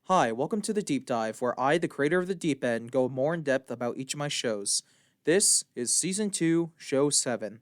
Hi, welcome to the Deep Dive, where I, the creator of the Deep End, go more in depth about each of my shows. This is Season 2, Show 7.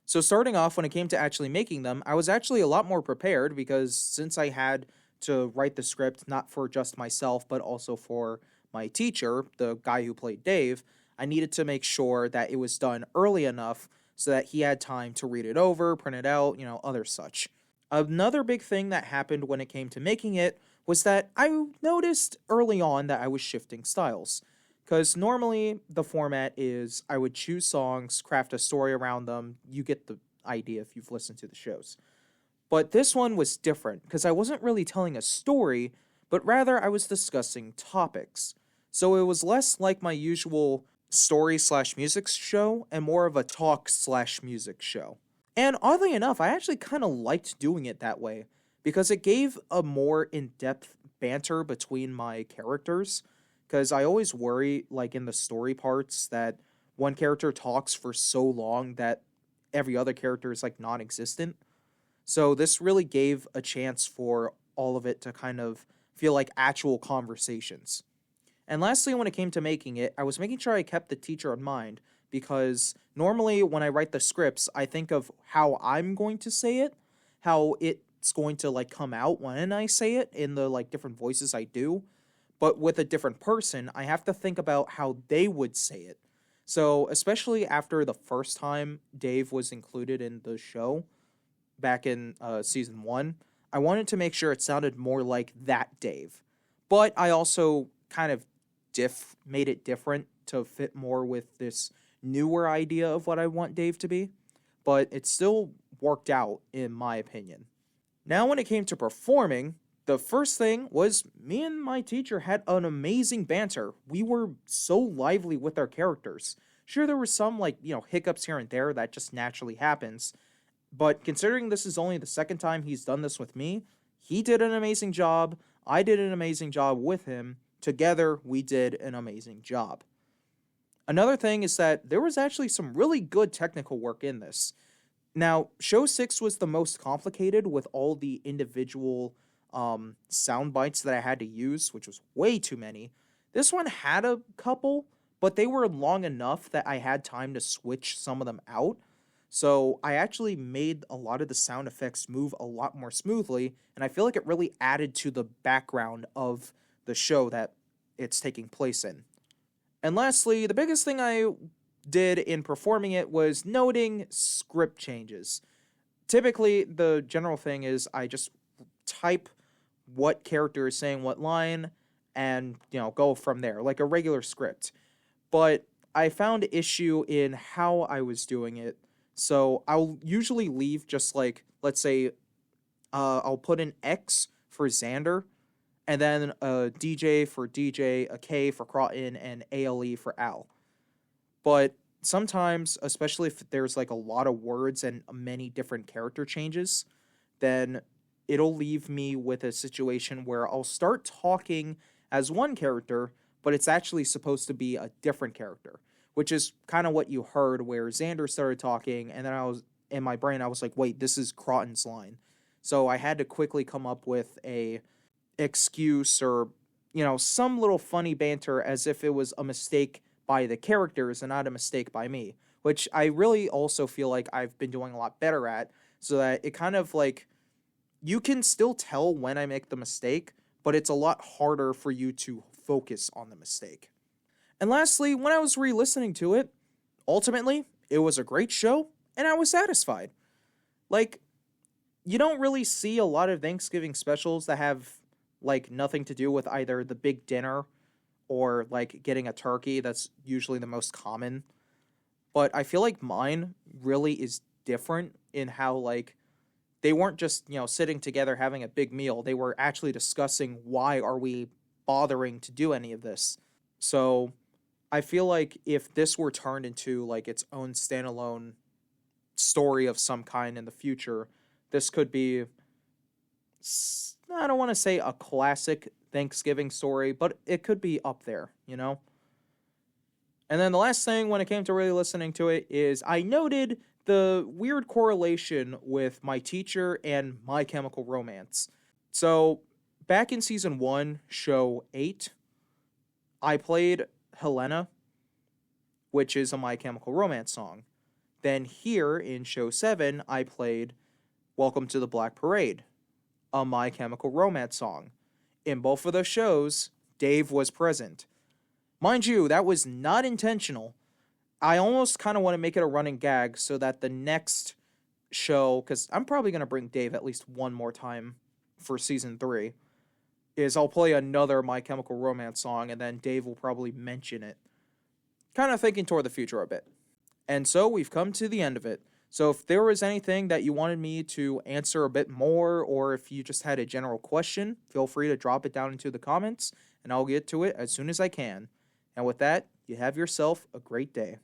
So, starting off, when it came to actually making them, I was actually a lot more prepared because since I had to write the script not for just myself, but also for my teacher, the guy who played Dave, I needed to make sure that it was done early enough so that he had time to read it over, print it out, other such. Another big thing that happened when it came to making it was that I noticed early on that I was shifting styles. Because normally the format is I would choose songs, craft a story around them. You get the idea if you've listened to the shows. But this one was different because I wasn't really telling a story, but rather I was discussing topics. So it was less like my usual story slash music show and more of a talk slash music show. And oddly enough, I actually kind of liked doing it that way because it gave a more in depth banter between my characters. Because I always worry, like in the story parts, that one character talks for so long that every other character is like non existent. So this really gave a chance for all of it to kind of feel like actual conversations. And lastly, when it came to making it, I was making sure I kept the teacher in mind because normally when I write the scripts, I think of how I'm going to say it, how it's going to like come out when I say it in the like different voices I do. But with a different person, I have to think about how they would say it. So, especially after the first time Dave was included in the show back in season 1, I wanted to make sure it sounded more like that Dave. But I also kind of made it different to fit more with this newer idea of what I want Dave to be, but it still worked out in my opinion. Now, when it came to performing, the first thing was me and my teacher had an amazing banter. We were so lively with our characters. Sure, there were some, hiccups here and there that just naturally happens, but considering this is only the second time he's done this with me, he did an amazing job. I did an amazing job with him. Together, we did an amazing job. Another thing is that there was actually some really good technical work in this. Now, show 6 was the most complicated with all the individual sound bites that I had to use, which was way too many. This one had a couple, but they were long enough that I had time to switch some of them out. So I actually made a lot of the sound effects move a lot more smoothly, and I feel like it really added to the background of the show that it's taking place in. And lastly, the biggest thing I did in performing it was noting script changes. Typically, the general thing is I just type what character is saying what line and, go from there, like a regular script. But I found issue in how I was doing it. So I'll usually leave just like, let's say, I'll put an X for Xander, and then a DJ for DJ, a K for Crawton, and ALE for Al. But sometimes, especially if there's like a lot of words and many different character changes, then it'll leave me with a situation where I'll start talking as one character, but it's actually supposed to be a different character, which is kind of what you heard where Xander started talking, and then I was in my brain, I was like, wait, this is Crawton's line. So I had to quickly come up with a excuse or, some little funny banter as if it was a mistake by the characters and not a mistake by me, which I really also feel like I've been doing a lot better at, so that it kind of like, you can still tell when I make the mistake, but it's a lot harder for you to focus on the mistake. And lastly, when I was re-listening to it, ultimately, it was a great show, and I was satisfied. Like, you don't really see a lot of Thanksgiving specials that have, like, nothing to do with either the big dinner or, like, getting a turkey. That's usually the most common. But I feel like mine really is different in how, like, they weren't just, sitting together having a big meal. They were actually discussing why are we bothering to do any of this. So I feel like if this were turned into like its own standalone story of some kind in the future, this could be, I don't want to say a classic Thanksgiving story, but it could be up there, And then the last thing when it came to really listening to it is I noted the weird correlation with my teacher and My Chemical Romance. So back in season 1, show 8, I played Helena, which is a My Chemical Romance song. Then here in show 7, I played Welcome to the Black Parade, a My Chemical Romance song. In both of those shows, Dave was present. Mind you, that was not intentional. I almost kind of want to make it a running gag so that the next show, because I'm probably going to bring Dave at least one more time for season 3, is I'll play another My Chemical Romance song and then Dave will probably mention it. Kind of thinking toward the future a bit. And so we've come to the end of it. So if there was anything that you wanted me to answer a bit more, or if you just had a general question, feel free to drop it down into the comments, and I'll get to it as soon as I can. And with that, you have yourself a great day.